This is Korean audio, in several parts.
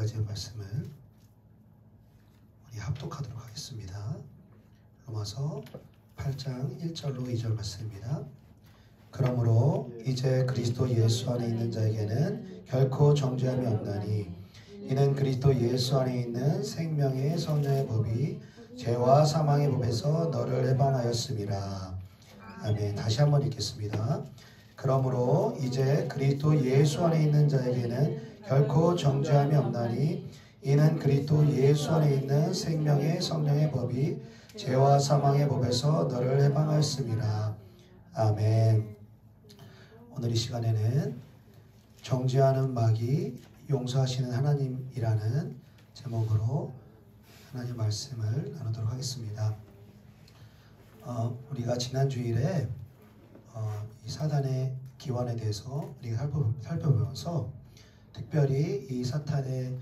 가지의 말씀을 우리 합독하도록 하겠습니다. 로마서 8장 1절로 2절 말씀입니다. 그러므로 이제 그리스도 예수 안에 있는 자에게는 결코 정죄함이 없나니 이는 그리스도 예수 안에 있는 생명의 성령의 법이 죄와 사망의 법에서 너를 해방하였음이라. 아멘. 다시 한번 읽겠습니다. 그러므로 이제 그리스도 예수 안에 있는 자에게는 결코 정죄함이 없나니 이는 그리스도 예수 안에 있는 생명의 성령의 법이 죄와 사망의 법에서 너를 해방하였음이라. 아멘. 오늘 이 시간에는 정죄하는 마귀 용서하시는 하나님이라는 제목으로 하나님 말씀을 나누도록 하겠습니다. 우리가 지난 주일에 이 사단의 기원에 대해서 우리가 살펴보면서 특별히 이 사탄의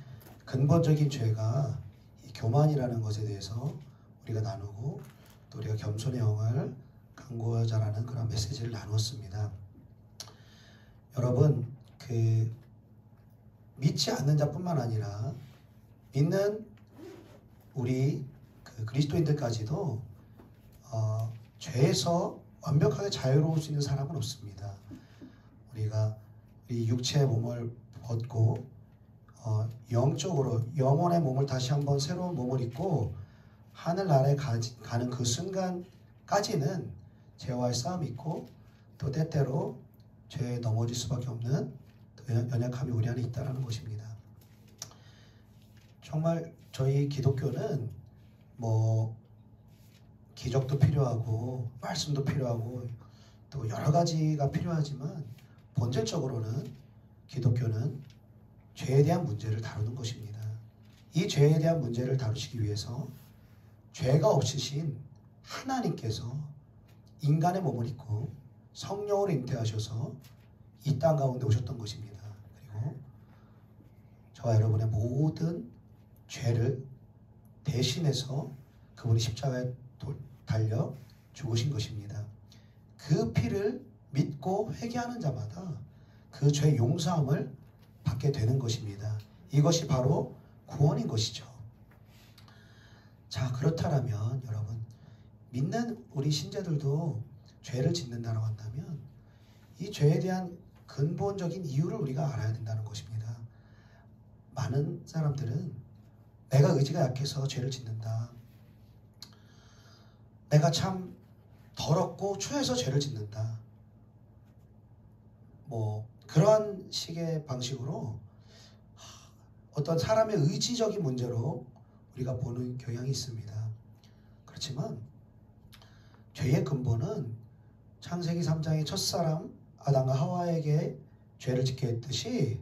근본적인 죄가 이 교만이라는 것에 대해서 우리가 나누고 또 우리가 겸손의 영을 강구하자라는 그런 메시지를 나누었습니다. 여러분, 믿지 않는 자뿐만 아니라 믿는 우리 그리스도인들까지도 죄에서 완벽하게 자유로울 수 있는 사람은 없습니다. 우리가 이 육체의 몸을 벗고 영적으로 영혼의 몸을 다시 한번 새로운 몸을 입고 하늘나라에 가는 그 순간까지는 죄와의 싸움이 있고 또 때때로 죄에 넘어질 수밖에 없는 연약함이 우리 안에 있다는 것입니다. 정말 저희 기독교는 기적도 필요하고 말씀도 필요하고 또 여러 가지가 필요하지만 본질적으로는 기독교는 죄에 대한 문제를 다루는 것입니다. 이 죄에 대한 문제를 다루시기 위해서 죄가 없으신 하나님께서 인간의 몸을 입고 성령으로 잉태하셔서 이 땅 가운데 오셨던 것입니다. 그리고 저와 여러분의 모든 죄를 대신해서 그분이 십자가에 달려 죽으신 것입니다. 그 피를 믿고 회개하는 자마다 그 죄 용서함을 받게 되는 것입니다. 이것이 바로 구원인 것이죠. 자, 그렇다면 여러분, 믿는 우리 신자들도 죄를 짓는다고 한다면 이 죄에 대한 근본적인 이유를 우리가 알아야 된다는 것입니다. 많은 사람들은 내가 의지가 약해서 죄를 짓는다. 내가 참 더럽고 추해서 죄를 짓는다. 그런 식의 방식으로 어떤 사람의 의지적인 문제로 우리가 보는 경향이 있습니다. 그렇지만 죄의 근본은 창세기 3장의 첫사람 아담과 하와에게 죄를 짓게 했듯이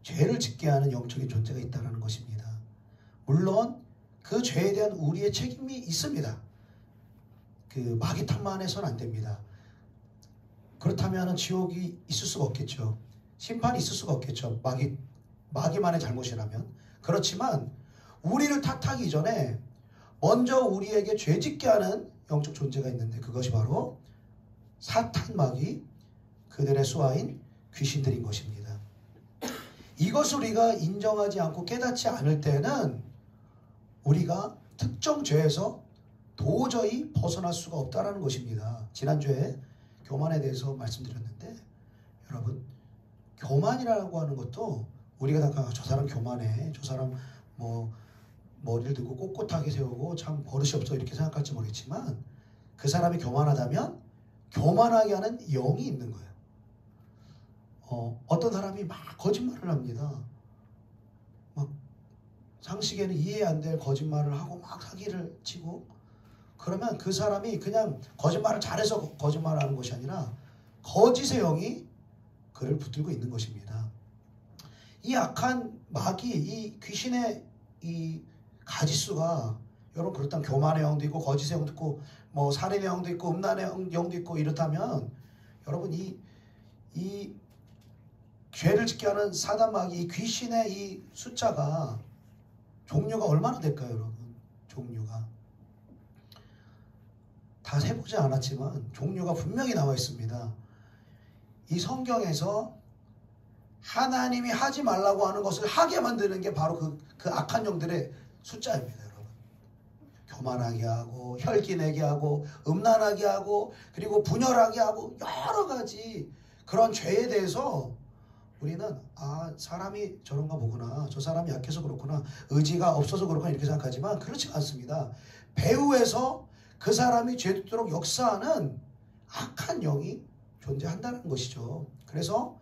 죄를 짓게 하는 영적인 존재가 있다는 것입니다. 물론 그 죄에 대한 우리의 책임이 있습니다. 마귀 탓만 해서는 안 됩니다. 그렇다면 지옥이 있을 수가 없겠죠. 심판이 있을 수가 없겠죠. 마귀만의 잘못이라면. 그렇지만 우리를 탓하기 이전에 먼저 우리에게 죄 짓게 하는 영적 존재가 있는데 그것이 바로 사탄 마귀, 그들의 수하인 귀신들인 것입니다. 이것을 우리가 인정하지 않고 깨닫지 않을 때는 우리가 특정 죄에서 도저히 벗어날 수가 없다는 것입니다. 지난주에 교만에 대해서 말씀드렸는데 여러분, 교만이라고 하는 것도 우리가 다 저 사람 교만해, 저 사람 머리를 들고 꼿꼿하게 세우고 참 버릇이 없어 이렇게 생각할지 모르겠지만 그 사람이 교만하다면 교만하게 하는 영이 있는 거예요. 어떤 사람이 막 거짓말을 합니다. 막 상식에는 이해 안 될 거짓말을 하고 막 사기를 치고 그러면 그 사람이 그냥 거짓말을 잘해서 거짓말을 하는 것이 아니라 거짓의 영이 그를 붙들고 있는 것입니다. 이 악한 마귀, 이 귀신의 이 가지수가 여러분 그렇다면 교만의 영도 있고 거짓의 영도 있고 살인의 영도 있고 음란의 영도 있고 이렇다면 여러분 이 죄를 짓게 하는 사단 마귀, 이 귀신의 이 숫자가 종류가 얼마나 될까요, 여러분? 종류가 다 세보지 않았지만 종류가 분명히 나와 있습니다. 이 성경에서 하나님이 하지 말라고 하는 것을 하게 만드는 게 바로 그 악한 영들의 숫자입니다, 여러분. 교만하게 하고, 혈기내게 하고, 음란하게 하고, 그리고 분열하게 하고, 여러 가지 그런 죄에 대해서 우리는 사람이 저런가 보구나, 저 사람이 약해서 그렇구나, 의지가 없어서 그렇구나 이렇게 생각하지만 그렇지 않습니다. 배후에서 그 사람이 죄짓도록 역사하는 악한 영이 존재한다는 것이죠. 그래서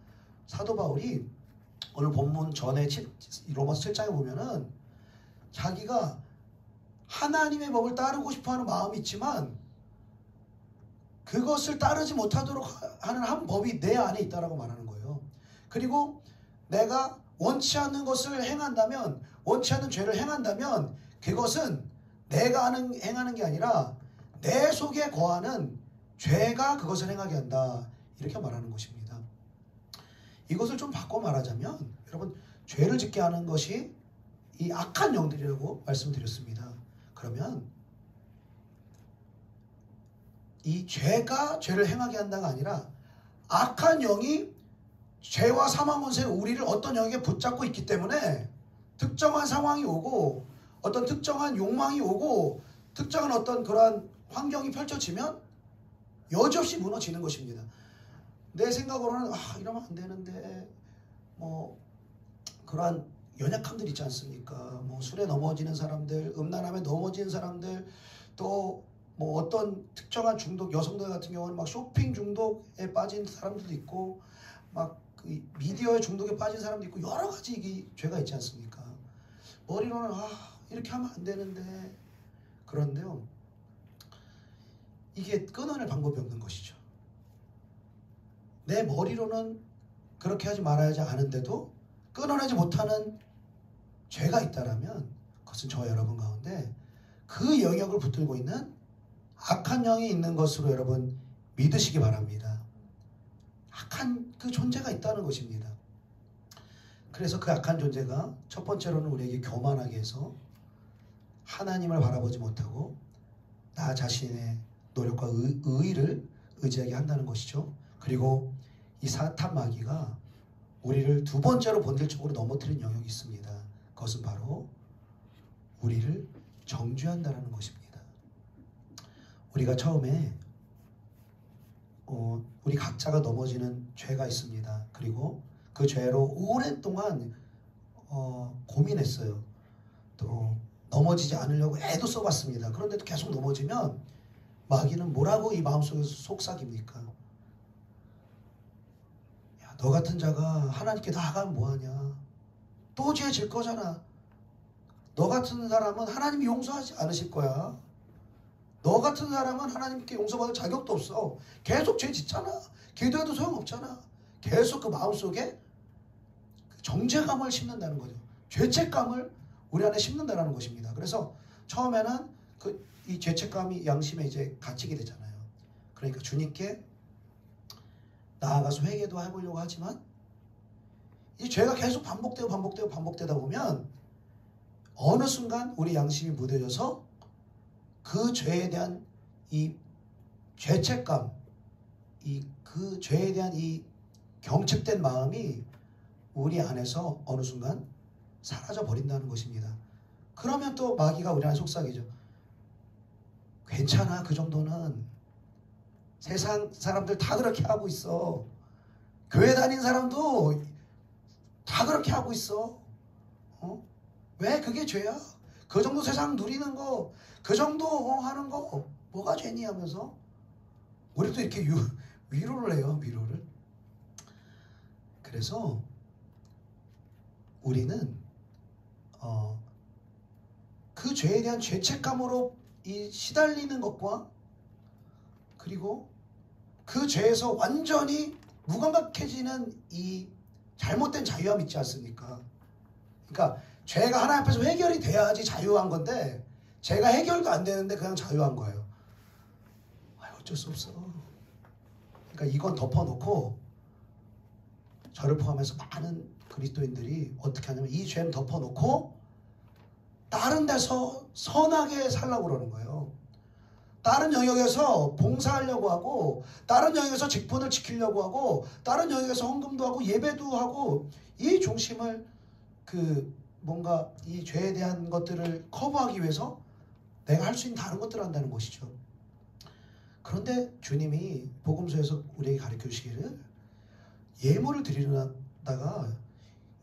사도 바울이 오늘 본문 전에 로마서 7장에 보면은 자기가 하나님의 법을 따르고 싶어하는 마음이 있지만 그것을 따르지 못하도록 하는 한 법이 내 안에 있다라고 말하는 거예요. 그리고 내가 원치 않는 것을 행한다면, 원치 않는 죄를 행한다면 그것은 내가 행하는 게 아니라 내 속에 거하는 죄가 그것을 행하게 한다, 이렇게 말하는 것입니다. 이것을 좀 바꿔 말하자면 여러분, 죄를 짓게 하는 것이 이 악한 영들이라고 말씀드렸습니다. 그러면 이 죄가 죄를 행하게 한다가 아니라 악한 영이 죄와 사망 원수의 우리를 어떤 영에게 붙잡고 있기 때문에 특정한 상황이 오고 어떤 특정한 욕망이 오고 특정한 어떤 그러한 환경이 펼쳐지면 여지없이 무너지는 것입니다. 내 생각으로는 이러면 안 되는데, 뭐 그러한 연약함들 있지 않습니까? 뭐 술에 넘어지는 사람들, 음란함에 넘어지는 사람들, 또 뭐 어떤 특정한 중독, 여성들 같은 경우는 막 쇼핑 중독에 빠진 사람들도 있고, 막 그 미디어의 중독에 빠진 사람도 있고, 여러 가지 이게 죄가 있지 않습니까? 머리로는 이렇게 하면 안 되는데, 그런데요, 이게 끊어낼 방법이 없는 것이죠. 내 머리로는 그렇게 하지 말아야지 아는데도 끊어내지 못하는 죄가 있다라면 그것은 저와 여러분 가운데 그 영역을 붙들고 있는 악한 영이 있는 것으로 여러분 믿으시기 바랍니다. 악한 그 존재가 있다는 것입니다. 그래서 그 악한 존재가 첫 번째로는 우리에게 교만하게 해서 하나님을 바라보지 못하고 나 자신의 노력과 의의를 의지하게 한다는 것이죠. 그리고 이 사탄 마귀가 우리를 두 번째로 본질적으로 넘어뜨린 영역이 있습니다. 그것은 바로 우리를 정죄한다는 것입니다. 우리가 처음에 우리 각자가 넘어지는 죄가 있습니다. 그리고 그 죄로 오랫동안 고민했어요. 또 넘어지지 않으려고 애도 써봤습니다. 그런데도 계속 넘어지면 마귀는 뭐라고 이 마음속에서 속삭입니까? 야, 너 같은 자가 하나님께 나아가면 뭐하냐? 또 죄 질 거잖아. 너 같은 사람은 하나님이 용서하지 않으실 거야. 너 같은 사람은 하나님께 용서받을 자격도 없어. 계속 죄 짓잖아. 기도해도 소용없잖아. 계속 그 마음속에 정죄감을 심는다는 거죠. 죄책감을 우리 안에 심는다는 것입니다. 그래서 처음에는 이 죄책감이 양심에 이제 갇히게 되잖아요. 그러니까 주님께 나아가서 회개도 해보려고 하지만 이 죄가 계속 반복되다 보면 어느 순간 우리 양심이 무뎌져서 그 죄에 대한 이 죄책감, 그 죄에 대한 이 경책된 마음이 우리 안에서 어느 순간 사라져 버린다는 것입니다. 그러면 또 마귀가 우리 안에 속삭이죠. 괜찮아, 그 정도는. 세상 사람들 다 그렇게 하고 있어. 교회 다닌 사람도 다 그렇게 하고 있어. 왜 그게 죄야? 그 정도 세상 누리는 거, 그 정도 하는 거 뭐가 죄니 하면서 우리도 이렇게 위로를 해요. 위로를. 그래서 우리는 그 죄에 대한 죄책감으로 이 시달리는 것과 그리고 그 죄에서 완전히 무감각해지는 이 잘못된 자유함 있지 않습니까? 그러니까 죄가 하나님 앞에서 해결이 돼야지 자유한 건데 죄가 해결도 안 되는데 그냥 자유한 거예요. 어쩔 수 없어. 그러니까 이건 덮어놓고 저를 포함해서 많은 그리스도인들이 어떻게 하냐면 이 죄는 덮어놓고 다른 데서 선하게 살려고 그러는 거예요. 다른 영역에서 봉사하려고 하고, 다른 영역에서 직분을 지키려고 하고, 다른 영역에서 헌금도 하고 예배도 하고, 이 중심을 뭔가 이 죄에 대한 것들을 커버하기 위해서 내가 할 수 있는 다른 것들을 한다는 것이죠. 그런데 주님이 복음서에서 우리에게 가르쳐 주시기를, 예물을 드리려다가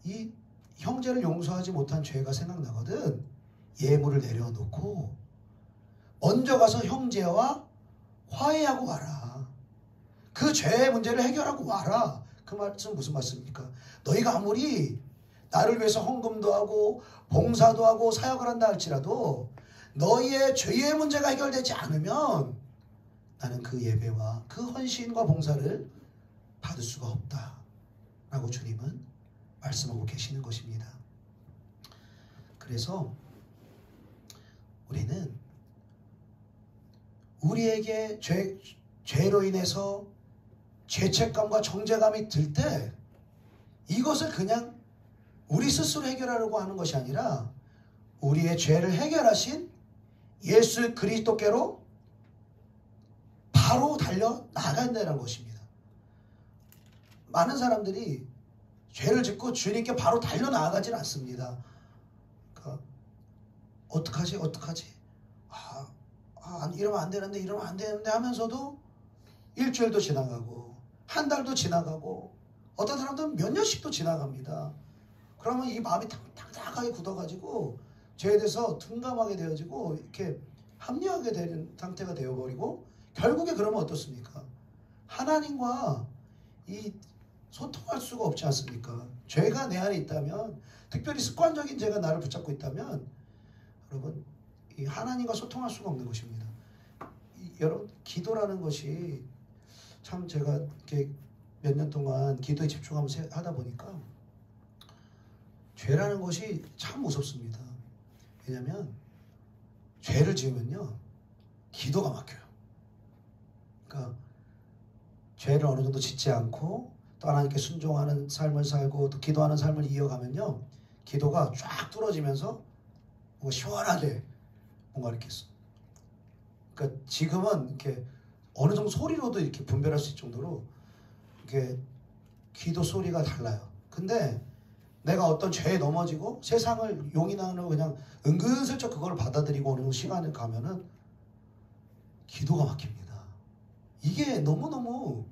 이 형제를 용서하지 못한 죄가 생각나거든 예물을 내려놓고 먼저 가서 형제와 화해하고 와라. 그 죄의 문제를 해결하고 와라. 그 말씀 무슨 말씀입니까? 너희가 아무리 나를 위해서 헌금도 하고 봉사도 하고 사역을 한다 할지라도 너희의 죄의 문제가 해결되지 않으면 나는 그 예배와 그 헌신과 봉사를 받을 수가 없다 라고 주님은 말씀하고 계시는 것입니다. 그래서 우리는 우리에게 죄로 인해서 죄책감과 정죄감이 들 때 이것을 그냥 우리 스스로 해결하려고 하는 것이 아니라 우리의 죄를 해결하신 예수 그리스도께로 바로 달려 나간다는 것입니다. 많은 사람들이 죄를 짓고 주님께 바로 달려 나가지는 않습니다. 그러니까 어떡하지? 이러면 안 되는데 하면서도 일주일도 지나가고 한 달도 지나가고 어떤 사람들은 몇 년씩도 지나갑니다. 그러면 이 마음이 딱딱하게 굳어가지고 죄에 대해서 둔감하게 되어지고 이렇게 합리하게 되는 상태가 되어버리고 결국에 그러면 어떻습니까? 하나님과 이 소통할 수가 없지 않습니까? 죄가 내 안에 있다면, 특별히 습관적인 죄가 나를 붙잡고 있다면 여러분 이 하나님과 소통할 수가 없는 것입니다. 여러분 기도라는 것이 참 제가 이렇게 몇 년 동안 기도에 집중하면서 하다 보니까 죄라는 것이 참 무섭습니다. 왜냐하면 죄를 지으면요 기도가 막혀요. 그러니까 죄를 어느 정도 짓지 않고 또 하나님께 순종하는 삶을 살고 또 기도하는 삶을 이어가면요 기도가 쫙 뚫어지면서 뭔가 시원하게 뭔가 이렇게 그러니까 지금은 이렇게 어느 정도 소리로도 이렇게 분별할 수 있을 정도로 이렇게 기도 소리가 달라요. 근데 내가 어떤 죄에 넘어지고 세상을 용인하는 그냥 은근슬쩍 그걸 받아들이고 어느 시간을 가면은 기도가 막힙니다. 이게 너무너무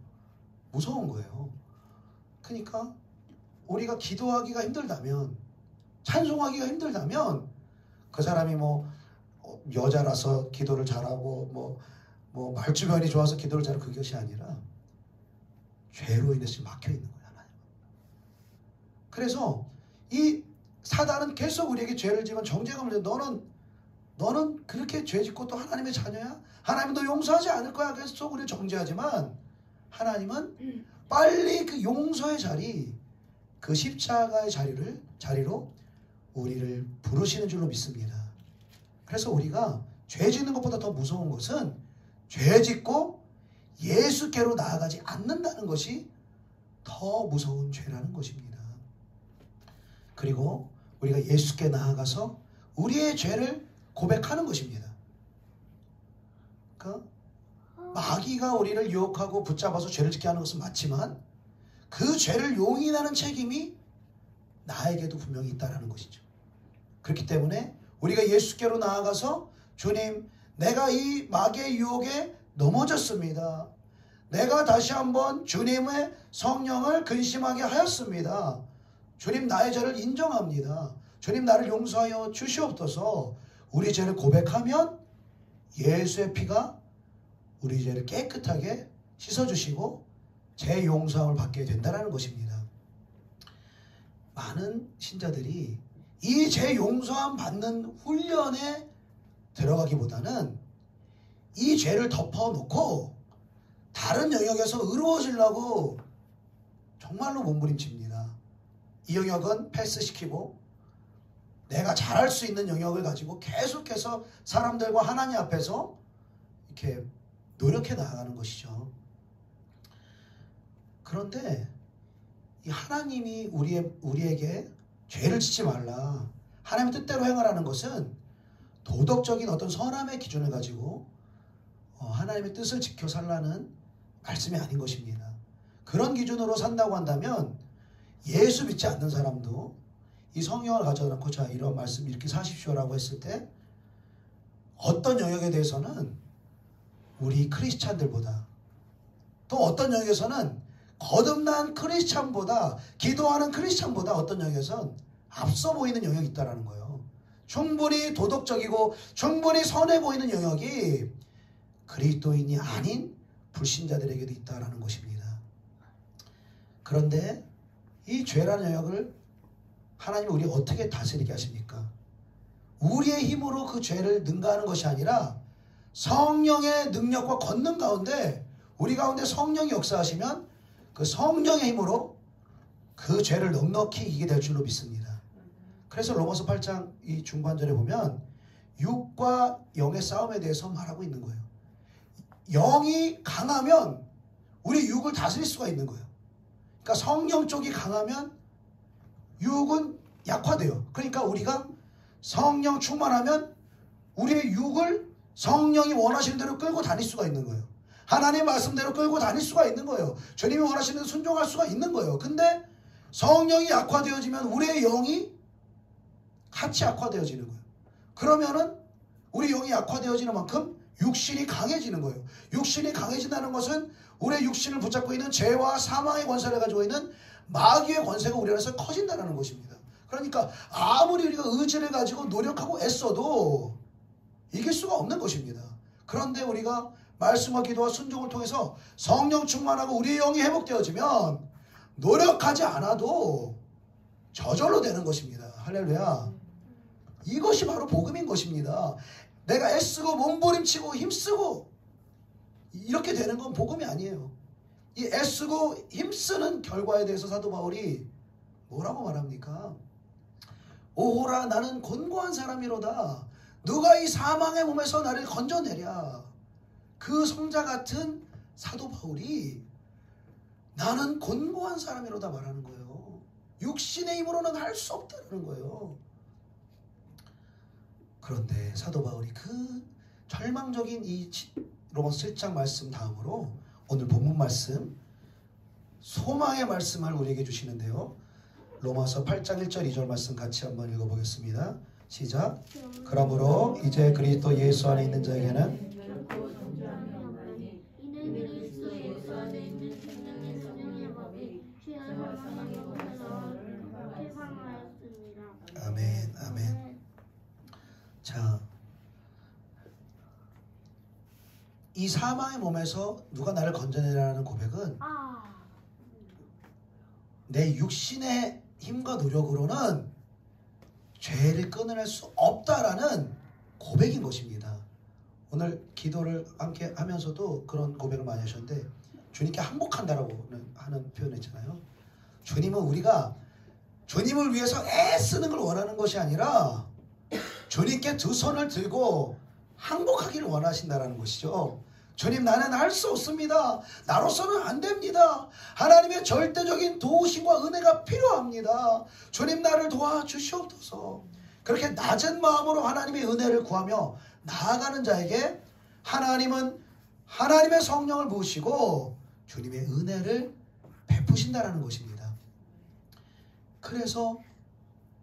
무서운 거예요. 그러니까 우리가 기도하기가 힘들다면, 찬송하기가 힘들다면 그 사람이 여자라서 기도를 잘하고 말주변이 좋아서 기도를 잘하고 그것이 아니라 죄로 인해서 막혀 있는 거야. 하나님. 그래서 이 사단은 계속 우리에게 죄를 지면 정죄감을 줘. 너는 그렇게 죄 짓고 또 하나님의 자녀야? 하나님은 너 용서하지 않을 거야. 그래서 우리를 정죄하지만 하나님은 빨리 그 용서의 자리, 그 십자가의 자리로 우리를 부르시는 줄로 믿습니다. 그래서 우리가 죄 짓는 것보다 더 무서운 것은 죄 짓고 예수께로 나아가지 않는다는 것이 더 무서운 죄라는 것입니다. 그리고 우리가 예수께 나아가서 우리의 죄를 고백하는 것입니다. 그러니까 마귀가 우리를 유혹하고 붙잡아서 죄를 짓게 하는 것은 맞지만 그 죄를 용인하는 책임이 나에게도 분명히 있다는 것이죠. 그렇기 때문에 우리가 예수께로 나아가서 주님, 내가 이 마귀의 유혹에 넘어졌습니다. 내가 다시 한번 주님의 성령을 근심하게 하였습니다. 주님, 나의 죄를 인정합니다. 주님, 나를 용서하여 주시옵소서. 우리 죄를 고백하면 예수의 피가 우리 죄를 깨끗하게 씻어주시고 죄 용서함을 받게 된다는 것입니다. 많은 신자들이 이 죄 용서함 받는 훈련에 들어가기보다는 이 죄를 덮어놓고 다른 영역에서 의로워지려고 정말로 몸부림칩니다. 이 영역은 패스시키고 내가 잘할 수 있는 영역을 가지고 계속해서 사람들과 하나님 앞에서 이렇게 노력해 나가는 것이죠. 그런데 이 하나님이 우리에게 죄를 짓지 말라, 하나님의 뜻대로 행하라는 것은 도덕적인 어떤 선함의 기준을 가지고 하나님의 뜻을 지켜 살라는 말씀이 아닌 것입니다. 그런 기준으로 산다고 한다면 예수 믿지 않는 사람도 이 성령을 가져다 놓고 자 이런 말씀 이렇게 사십시오라고 했을 때 어떤 영역에 대해서는 우리 크리스찬들보다 또 어떤 영역에서는 거듭난 크리스찬보다 기도하는 크리스찬보다 어떤 영역에선 앞서 보이는 영역이 있다는 거예요. 충분히 도덕적이고 충분히 선해 보이는 영역이 그리스도인이 아닌 불신자들에게도 있다는 것입니다. 그런데 이 죄라는 영역을 하나님이 우리 어떻게 다스리게 하십니까? 우리의 힘으로 그 죄를 능가하는 것이 아니라 성령의 능력과 권능 가운데 우리 가운데 성령이 역사하시면 그 성령의 힘으로 그 죄를 넉넉히 이기게 될 줄로 믿습니다. 그래서 로마서 8장 이 중반절에 보면 육과 영의 싸움에 대해서 말하고 있는 거예요. 영이 강하면 우리 육을 다스릴 수가 있는 거예요. 그러니까 성령 쪽이 강하면 육은 약화돼요. 그러니까 우리가 성령 충만하면 우리의 육을 성령이 원하시는 대로 끌고 다닐 수가 있는 거예요. 하나님 말씀대로 끌고 다닐 수가 있는 거예요. 주님이 원하시는 대로 순종할 수가 있는 거예요. 근데 성령이 약화되어지면 우리의 영이 같이 약화되어지는 거예요. 그러면은 우리 영이 약화되어지는 만큼 육신이 강해지는 거예요. 육신이 강해진다는 것은 우리의 육신을 붙잡고 있는 죄와 사망의 권세를 가지고 있는 마귀의 권세가 우리 안에서 커진다는 것입니다. 그러니까 아무리 우리가 의지를 가지고 노력하고 애써도 이길 수가 없는 것입니다. 그런데 우리가 말씀과 기도와 순종을 통해서 성령 충만하고 우리의 영이 회복되어지면 노력하지 않아도 저절로 되는 것입니다. 할렐루야. 이것이 바로 복음인 것입니다. 내가 애쓰고 몸부림치고 힘쓰고 이렇게 되는 건 복음이 아니에요. 이 애쓰고 힘쓰는 결과에 대해서 사도 바울이 뭐라고 말합니까? 오호라 나는 곤고한 사람이로다. 누가 이 사망의 몸에서 나를 건져내랴. 그 성자 같은 사도 바울이 나는 곤고한 사람이로다 말하는 거예요. 육신의 힘으로는 할 수 없다는 거예요. 그런데 사도 바울이 그 절망적인 이 로마서 7장 말씀 다음으로 오늘 본문 말씀 소망의 말씀을 우리에게 주시는데요. 로마서 8장 1절 2절 말씀 같이 한번 읽어보겠습니다. 시작. 그러므로 이제 그리스도 예수 안에 있는 자에게는 아멘, 아멘. 자, 이 사망의 몸에서 누가 나를 건져내라는 고백은 내 육신의 힘과 노력으로는 죄를 끊어낼 수 없다라는 고백인 것입니다. 오늘 기도를 함께 하면서도 그런 고백을 많이 하셨는데 주님께 항복한다라고 하는 표현을 했잖아요. 주님은 우리가 주님을 위해서 애쓰는 걸 원하는 것이 아니라 주님께 두 손을 들고 항복하기를 원하신다는 것이죠. 주님 나는 할 수 없습니다. 나로서는 안 됩니다. 하나님의 절대적인 도우심과 은혜가 필요합니다. 주님 나를 도와주시옵소서. 그렇게 낮은 마음으로 하나님의 은혜를 구하며 나아가는 자에게 하나님은 하나님의 성령을 부으시고 주님의 은혜를 베푸신다는 것입니다. 그래서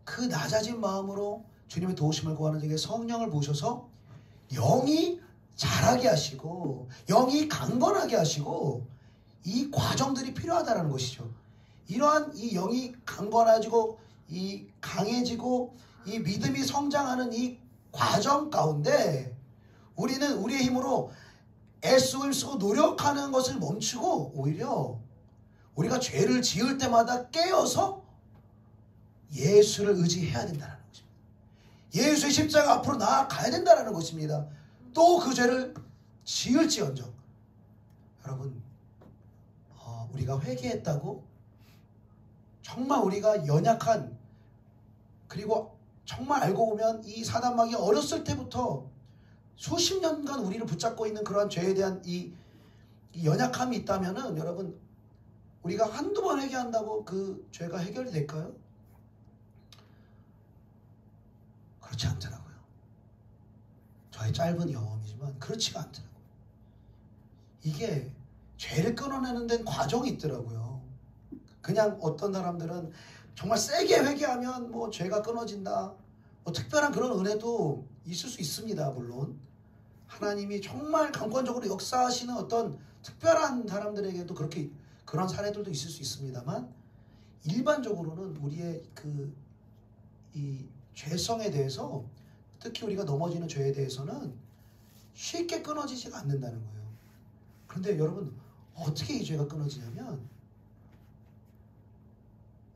그 낮아진 마음으로 주님의 도우심을 구하는 자에게 성령을 부으셔서 영이 자라게 하시고 영이 강건하게 하시고 이 과정들이 필요하다는 것이죠. 이러한 이 영이 강건해지고 이 강해지고 이 믿음이 성장하는 이 과정 가운데 우리는 우리의 힘으로 애쓰고 힘쓰고 노력하는 것을 멈추고 오히려 우리가 죄를 지을 때마다 깨어서 예수를 의지해야 된다는 것입니다. 예수의 십자가 앞으로 나아가야 된다는 것입니다. 또 그 죄를 지을지언정 여러분 우리가 회개했다고 정말 우리가 연약한 그리고 정말 알고 보면 이 사단마귀 어렸을 때부터 수십 년간 우리를 붙잡고 있는 그러한 죄에 대한 이 연약함이 있다면은 여러분 우리가 한두 번 회개한다고 그 죄가 해결이 될까요? 그렇지 않더라고요. 저의 짧은 경험이지만 그렇지가 않더라고요. 이게 죄를 끊어내는 데는 과정이 있더라고요. 그냥 어떤 사람들은 정말 세게 회개하면 뭐 죄가 끊어진다. 뭐 특별한 그런 은혜도 있을 수 있습니다. 물론 하나님이 정말 강권적으로 역사하시는 어떤 특별한 사람들에게도 그렇게 그런 사례들도 있을 수 있습니다만, 일반적으로는 우리의 이 죄성에 대해서, 특히 우리가 넘어지는 죄에 대해서는 쉽게 끊어지지가 않는다는 거예요. 그런데 여러분, 어떻게 이 죄가 끊어지냐면,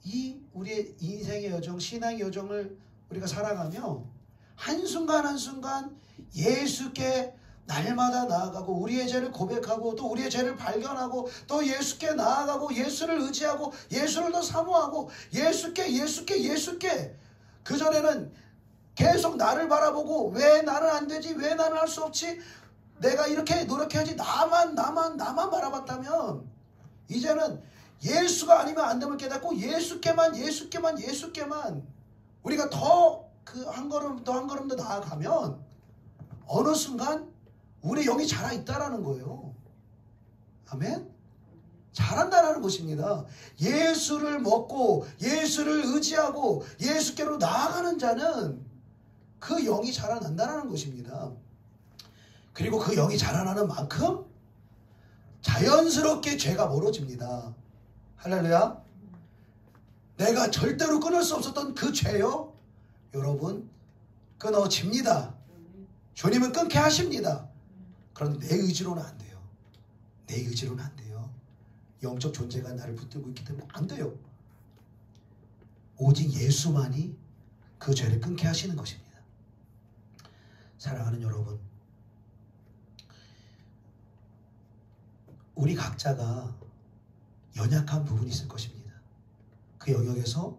이 우리의 인생의 여정, 신앙의 여정을 우리가 살아가며 한순간 한순간 예수께 날마다 나아가고 우리의 죄를 고백하고 또 우리의 죄를 발견하고 또 예수께 나아가고 예수를 의지하고 예수를 더 사모하고 예수께 그전에는 계속 나를 바라보고 왜 나는 안 되지? 왜 나는 할 수 없지? 내가 이렇게 노력해야지. 나만 바라봤다면 이제는 예수가 아니면 안 됨을 깨닫고 예수께만 우리가 더 한 걸음 더 나아가면 어느 순간 우리 영이 자라 있다라는 거예요. 아멘? 자란다라는 것입니다. 예수를 먹고 예수를 의지하고 예수께로 나아가는 자는 그 영이 자라난다라는 것입니다. 그리고 그 영이 자라나는 만큼 자연스럽게 죄가 멀어집니다. 할렐루야. 내가 절대로 끊을 수 없었던 그 죄요, 여러분, 끊어집니다. 주님은 끊게 하십니다. 그런데 내 의지로는 안 돼요. 내 의지로는 안 돼요. 영적 존재가 나를 붙들고 있기 때문에 안 돼요. 오직 예수만이 그 죄를 끊게 하시는 것입니다. 사랑하는 여러분, 우리 각자가 연약한 부분이 있을 것입니다. 그 영역에서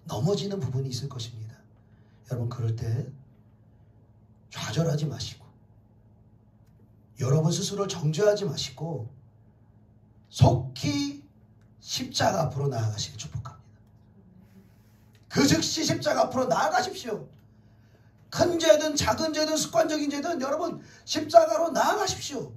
넘어지는 부분이 있을 것입니다. 여러분, 그럴 때 좌절하지 마시고 여러분 스스로를 정죄하지 마시고 속히 십자가 앞으로 나아가시길 축복합니다. 그 즉시 십자가 앞으로 나아가십시오. 큰 죄든 작은 죄든 습관적인 죄든 여러분 십자가로 나아가십시오.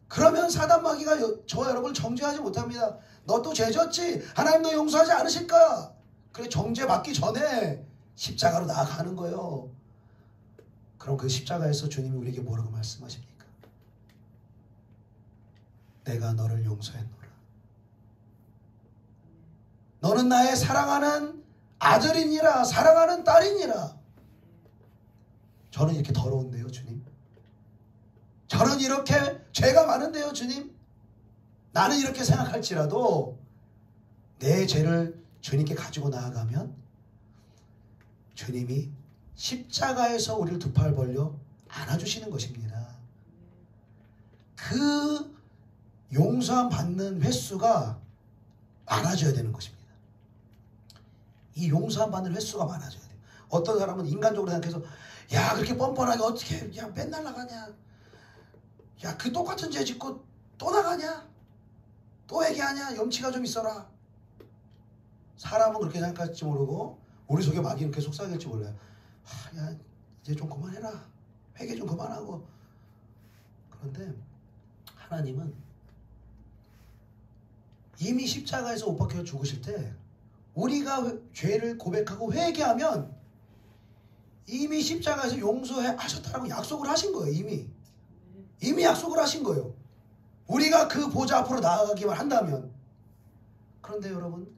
그러면 사단 마귀가 저와 여러분을 정죄하지 못합니다. 너 또 죄졌지? 하나님 너 용서하지 않으실까? 그래, 정죄받기 전에 십자가로 나아가는 거예요. 그럼 그 십자가에서 주님이 우리에게 뭐라고 말씀하십니까? 내가 너를 용서했노라. 너는 나의 사랑하는 아들이니라, 사랑하는 딸이니라. 저는 이렇게 더러운데요, 주님. 저는 이렇게 죄가 많은데요, 주님. 나는 이렇게 생각할지라도 내 죄를 주님께 가지고 나아가면 주님이 십자가에서 우리를 두 팔 벌려 안아주시는 것입니다. 그 용서함 받는 횟수가 많아져야 되는 것입니다. 이 용서함 받는 횟수가 많아져야 돼요. 어떤 사람은 인간적으로 생각해서 야, 그렇게 뻔뻔하게 어떻게 야 맨날 나가냐, 야 그 똑같은 죄 짓고 또 나가냐, 또 얘기하냐, 염치가 좀 있어라. 사람은 그렇게 생각할지 모르고 우리 속에 마귀는 이렇게 속삭일지 몰라요. 야, 이제 좀 그만해라, 회개 좀 그만하고. 그런데 하나님은 이미 십자가에서 못 박혀 죽으실 때 우리가 죄를 고백하고 회개하면 이미 십자가에서 용서하셨다라고 약속을 하신 거예요. 이미 약속을 하신 거예요. 우리가 그 보좌 앞으로 나아가기만 한다면. 그런데 여러분,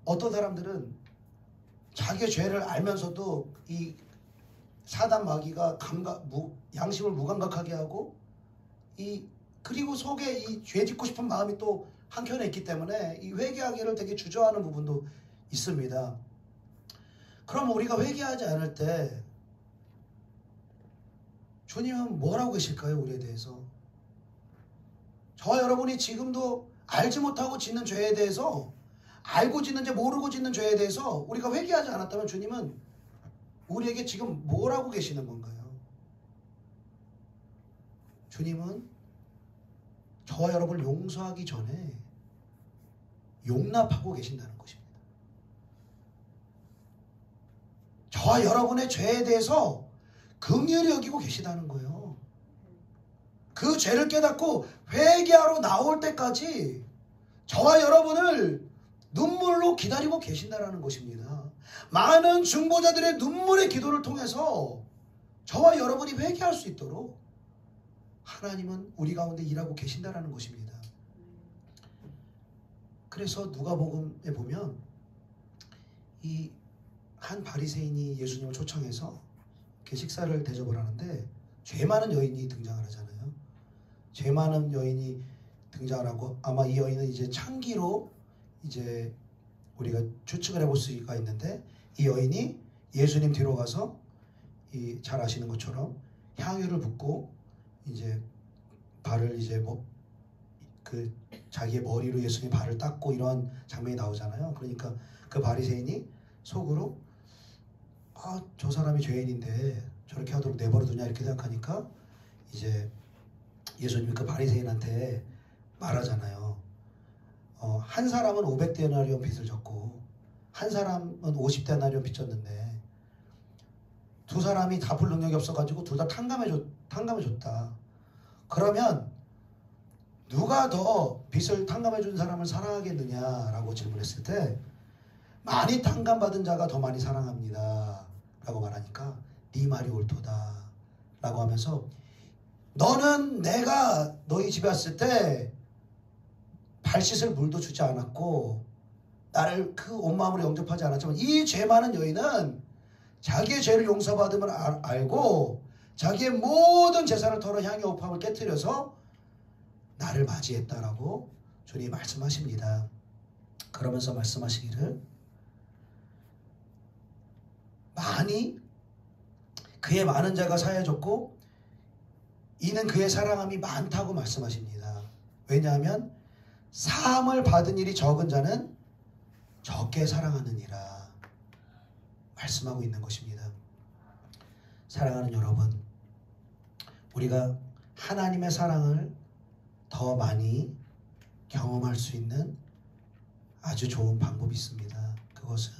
어떤 사람들은 자기의 죄를 알면서도 이 사단 마귀가 양심을 무감각하게 하고 그리고 속에 이 죄 짓고 싶은 마음이 또 한켠에 있기 때문에 이 회개하기를 되게 주저하는 부분도 있습니다. 그럼 우리가 회개하지 않을 때 주님은 뭐라고 계실까요? 우리에 대해서. 저와 여러분이 지금도 알지 못하고 짓는 죄에 대해서, 알고 짓는지 모르고 짓는 죄에 대해서 우리가 회개하지 않았다면 주님은 우리에게 지금 뭐라고 계시는 건가요? 주님은 저와 여러분을 용서하기 전에 용납하고 계신다는 것입니다. 저와 여러분의 죄에 대해서 긍휼히 여기고 계시다는 거예요. 그 죄를 깨닫고 회개하러 나올 때까지 저와 여러분을 눈물로 기다리고 계신다는 것입니다. 많은 중보자들의 눈물의 기도를 통해서 저와 여러분이 회개할 수 있도록 하나님은 우리 가운데 일하고 계신다는 것입니다. 그래서 누가복음에 보면 이 한 바리새인이 예수님을 초청해서 이렇게 식사를 대접을 하는데 죄 많은 여인이 등장을 하잖아요. 죄 많은 여인이 등장을 하고 아마 이 여인은 이제 창기로 이제 우리가 추측을 해볼 수가 있는데 이 여인이 예수님 뒤로 가서 이 잘 아시는 것처럼 향유를 붓고 이제 발을 이제 뭐 그 자기의 머리로 예수님 발을 닦고 이런 장면이 나오잖아요. 그러니까 그 바리새인이 속으로 저 사람이 죄인인데 저렇게 하도록 내버려두냐 이렇게 생각하니까 이제 예수님이 그 바리새인한테 말하잖아요. 한 사람은 500데나리온 빚을 졌고 한 사람은 50데나리온 빚 졌는데 두 사람이 갚을 능력이 없어가지고 둘 다 탕감해줬다. 그러면 누가 더 빚을 탕감해준 사람을 사랑하겠느냐라고 질문했을 때 많이 탕감받은 자가 더 많이 사랑합니다 라고 말하니까 네 말이 옳도다 라고 하면서 너는 내가 너희 집에 왔을 때 발 씻을 물도 주지 않았고 나를 그 온 마음으로 영접하지 않았지만 이 죄 많은 여인은 자기의 죄를 용서받음을 알고 자기의 모든 재산을 털어 향유 옥합을 깨뜨려서 나를 맞이했다라고 주님이 말씀하십니다. 그러면서 말씀하시기를 많이 그의 많은 자가 사해졌고 이는 그의 사랑함이 많다고 말씀하십니다. 왜냐하면 사함을 받은 일이 적은 자는 적게 사랑하느니라 말씀하고 있는 것입니다. 사랑하는 여러분, 우리가 하나님의 사랑을 더 많이 경험할 수 있는 아주 좋은 방법이 있습니다. 그것은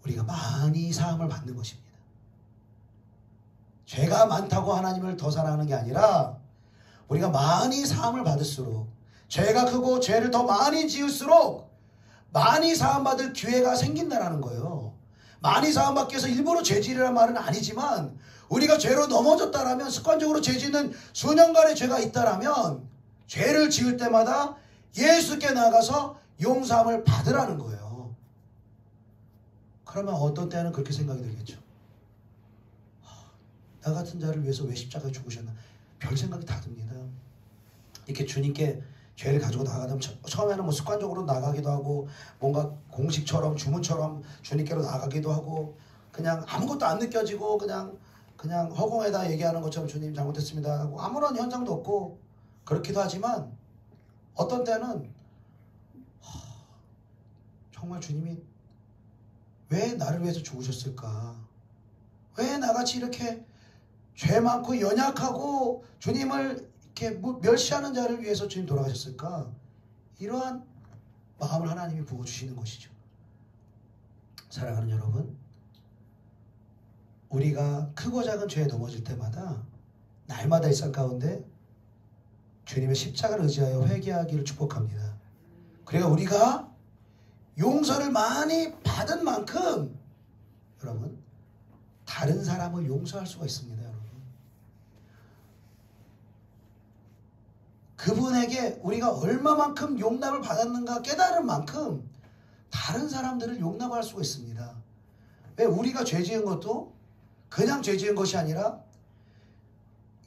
우리가 많이 사함을 받는 것입니다. 죄가 많다고 하나님을 더 사랑하는 게 아니라 우리가 많이 사함을 받을수록 죄가 크고 죄를 더 많이 지을수록 많이 사함받을 기회가 생긴다는 거예요. 많이 사함받기 위해서 일부러 죄질이라는 말은 아니지만 우리가 죄로 넘어졌다라면 습관적으로 죄 짓는 수년간의 죄가 있다라면 죄를 지을 때마다 예수께 나가서 용서함을 받으라는 거예요. 그러면 어떤 때는 그렇게 생각이 들겠죠. 나 같은 자를 위해서 왜 십자가에 죽으셨나. 별 생각이 다 듭니다. 이렇게 주님께 죄를 가지고 나가면 처음에는 뭐 습관적으로 나가기도 하고 뭔가 공식처럼 주문처럼 주님께로 나가기도 하고 그냥 아무것도 안 느껴지고 그냥 허공에다 얘기하는 것처럼 주님 잘못했습니다 하고 아무런 현장도 없고 그렇기도 하지만 어떤 때는 정말 주님이 왜 나를 위해서 죽으셨을까? 왜 나같이 이렇게 죄 많고 연약하고 주님을 이렇게 멸시하는 자를 위해서 주님 돌아가셨을까? 이러한 마음을 하나님이 부어주시는 것이죠. 사랑하는 여러분, 우리가 크고 작은 죄에 넘어질 때마다 날마다 일상 가운데 주님의 십자가를 의지하여 회개하기를 축복합니다. 그러니까 우리가 용서를 많이 받은 만큼 여러분 다른 사람을 용서할 수가 있습니다. 여러분 그분에게 우리가 얼마만큼 용납을 받았는가 깨달은 만큼 다른 사람들을 용납할 수가 있습니다. 왜? 우리가 죄 지은 것도 그냥 죄 지은 것이 아니라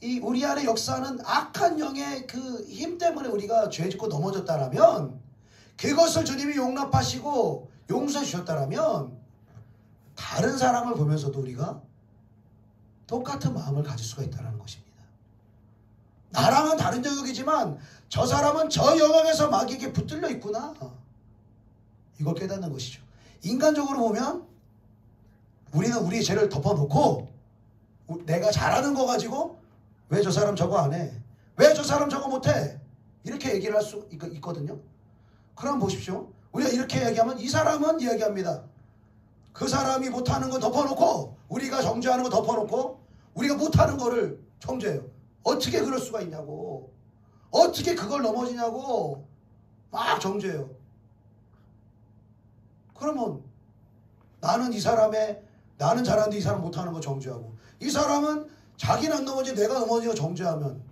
이 우리 안에 역사하는 악한 영의 그 힘 때문에 우리가 죄 짓고 넘어졌다라면 그것을 주님이 용납하시고 용서해 주셨다라면 다른 사람을 보면서도 우리가 똑같은 마음을 가질 수가 있다는 것입니다. 나랑은 다른 영역이지만 저 사람은 저 영역에서 마귀에게 붙들려 있구나. 이걸 깨닫는 것이죠. 인간적으로 보면 우리는 우리의 죄를 덮어놓고 내가 잘하는 거 가지고 왜 저 사람 저거 안 해? 왜 저 사람 저거 못해? 이렇게 얘기를 할 수 있거든요. 그럼 보십시오. 우리가 이렇게 얘기하면 이 사람은 이야기합니다. 그 사람이 못하는 거 덮어놓고 우리가 정죄하는 거 덮어놓고 우리가 못하는 거를 정죄해요. 어떻게 그럴 수가 있냐고. 어떻게 그걸 넘어지냐고 막 정죄해요. 그러면 나는 잘하는데 이 사람 못하는 거 정죄하고, 이 사람은 자기는 안 넘어지 내가 넘어지고 정죄하면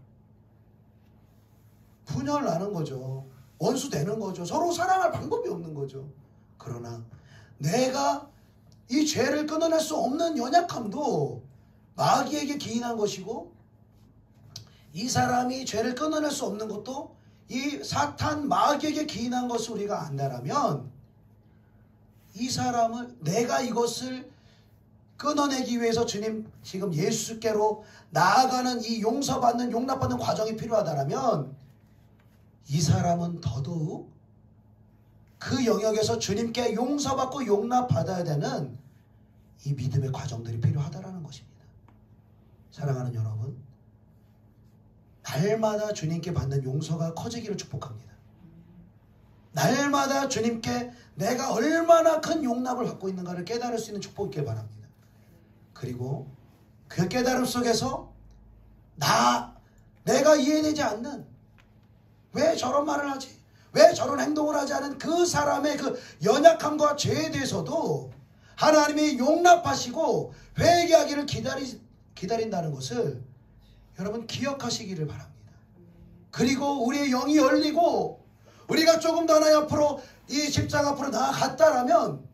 분열 나는 거죠. 원수 되는 거죠. 서로 사랑할 방법이 없는 거죠. 그러나 내가 이 죄를 끊어낼 수 없는 연약함도 마귀에게 기인한 것이고, 이 사람이 죄를 끊어낼 수 없는 것도 이 사탄 마귀에게 기인한 것을 우리가 안다라면, 이 사람을 내가 이것을 끊어내기 위해서 주님 지금 예수께로 나아가는 이 용서받는 용납받는 과정이 필요하다라면, 이 사람은 더더욱 그 영역에서 주님께 용서받고 용납받아야 되는 이 믿음의 과정들이 필요하다라는 것입니다. 사랑하는 여러분, 날마다 주님께 받는 용서가 커지기를 축복합니다. 날마다 주님께 내가 얼마나 큰 용납을 받고 있는가를 깨달을 수 있는 축복이 있길 바랍니다. 그리고 그 깨달음 속에서 내가 이해되지 않는, 왜 저런 말을 하지? 왜 저런 행동을 하지 않은 그 사람의 그 연약함과 죄에 대해서도 하나님이 용납하시고 회개하기를 기다린다는 것을 여러분 기억하시기를 바랍니다. 그리고 우리의 영이 열리고 우리가 조금 더 하나님 앞으로 이 십자가 앞으로 나아갔다라면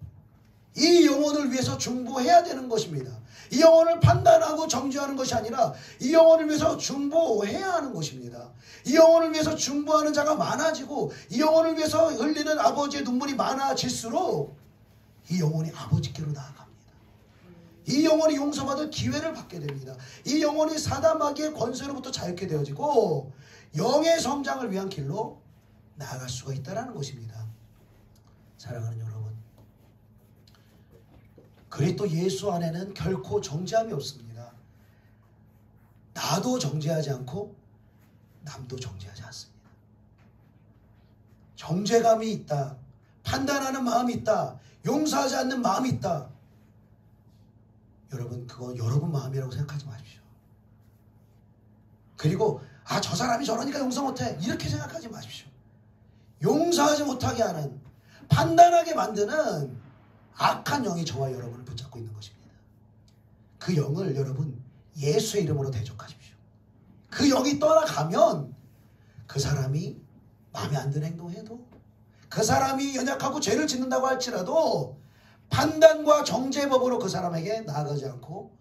이 영혼을 위해서 중보해야 되는 것입니다. 이 영혼을 판단하고 정죄하는 것이 아니라 이 영혼을 위해서 중보해야 하는 것입니다. 이 영혼을 위해서 중보하는 자가 많아지고 이 영혼을 위해서 흘리는 아버지의 눈물이 많아질수록 이 영혼이 아버지께로 나아갑니다. 이 영혼이 용서받을 기회를 받게 됩니다. 이 영혼이 사단 마귀의 권세로부터 자유케 되어지고 영의 성장을 위한 길로 나아갈 수가 있다는 것입니다. 사랑하는 여러분, 그리스도 예수 안에는 결코 정죄함이 없습니다. 나도 정죄하지 않고 남도 정죄하지 않습니다. 정죄감이 있다, 판단하는 마음이 있다, 용서하지 않는 마음이 있다, 여러분 그거 여러분 마음이라고 생각하지 마십시오. 그리고 저 사람이 저러니까 용서 못해 이렇게 생각하지 마십시오. 용서하지 못하게 하는, 판단하게 만드는 악한 영이 저와 여러분을 붙잡고 있는 것입니다. 그 영을 여러분 예수의 이름으로 대적하십시오. 그 영이 떠나가면 그 사람이 마음에 안 드는 행동해도, 그 사람이 연약하고 죄를 짓는다고 할지라도 판단과 정죄법으로 그 사람에게 나아가지 않고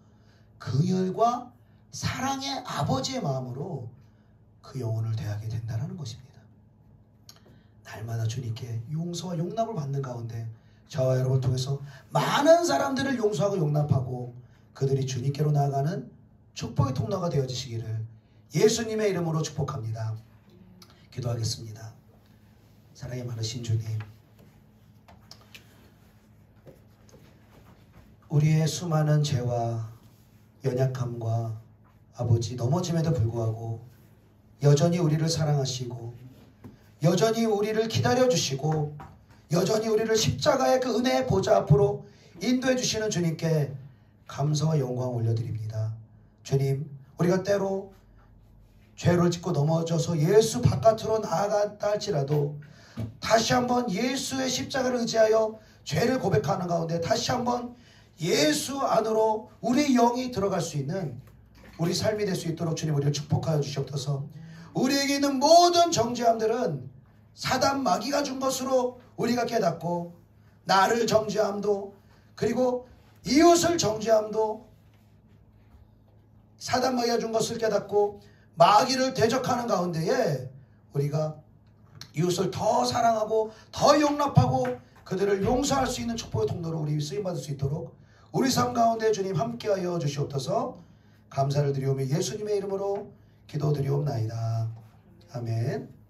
긍휼과 사랑의 아버지의 마음으로 그 영혼을 대하게 된다는 것입니다. 날마다 주님께 용서와 용납을 받는 가운데 저와 여러분을 통해서 많은 사람들을 용서하고 용납하고 그들이 주님께로 나아가는 축복의 통로가 되어지시기를 예수님의 이름으로 축복합니다. 기도하겠습니다. 사랑이 많으신 주님, 우리의 수많은 죄와 연약함과 아버지 넘어짐에도 불구하고 여전히 우리를 사랑하시고 여전히 우리를 기다려주시고 여전히 우리를 십자가의 그 은혜의 보좌 앞으로 인도해 주시는 주님께 감사와 영광 올려드립니다. 주님, 우리가 때로 죄를 짓고 넘어져서 예수 바깥으로 나아갔다 할지라도 다시 한번 예수의 십자가를 의지하여 죄를 고백하는 가운데 다시 한번 예수 안으로 우리 영이 들어갈 수 있는 우리 삶이 될 수 있도록 주님 우리를 축복하여 주시옵소서. 우리에게 있는 모든 정죄함들은 사단 마귀가 준 것으로 우리가 깨닫고, 나를 정죄함도 그리고 이웃을 정죄함도 사단 마귀가 준 것을 깨닫고 마귀를 대적하는 가운데에 우리가 이웃을 더 사랑하고 더 용납하고 그들을 용서할 수 있는 축복의 통로로 우리 쓰임받을 수 있도록 우리 삶 가운데 주님 함께하여 주시옵소서. 감사를 드리오며 예수님의 이름으로 기도드리옵나이다. 아멘.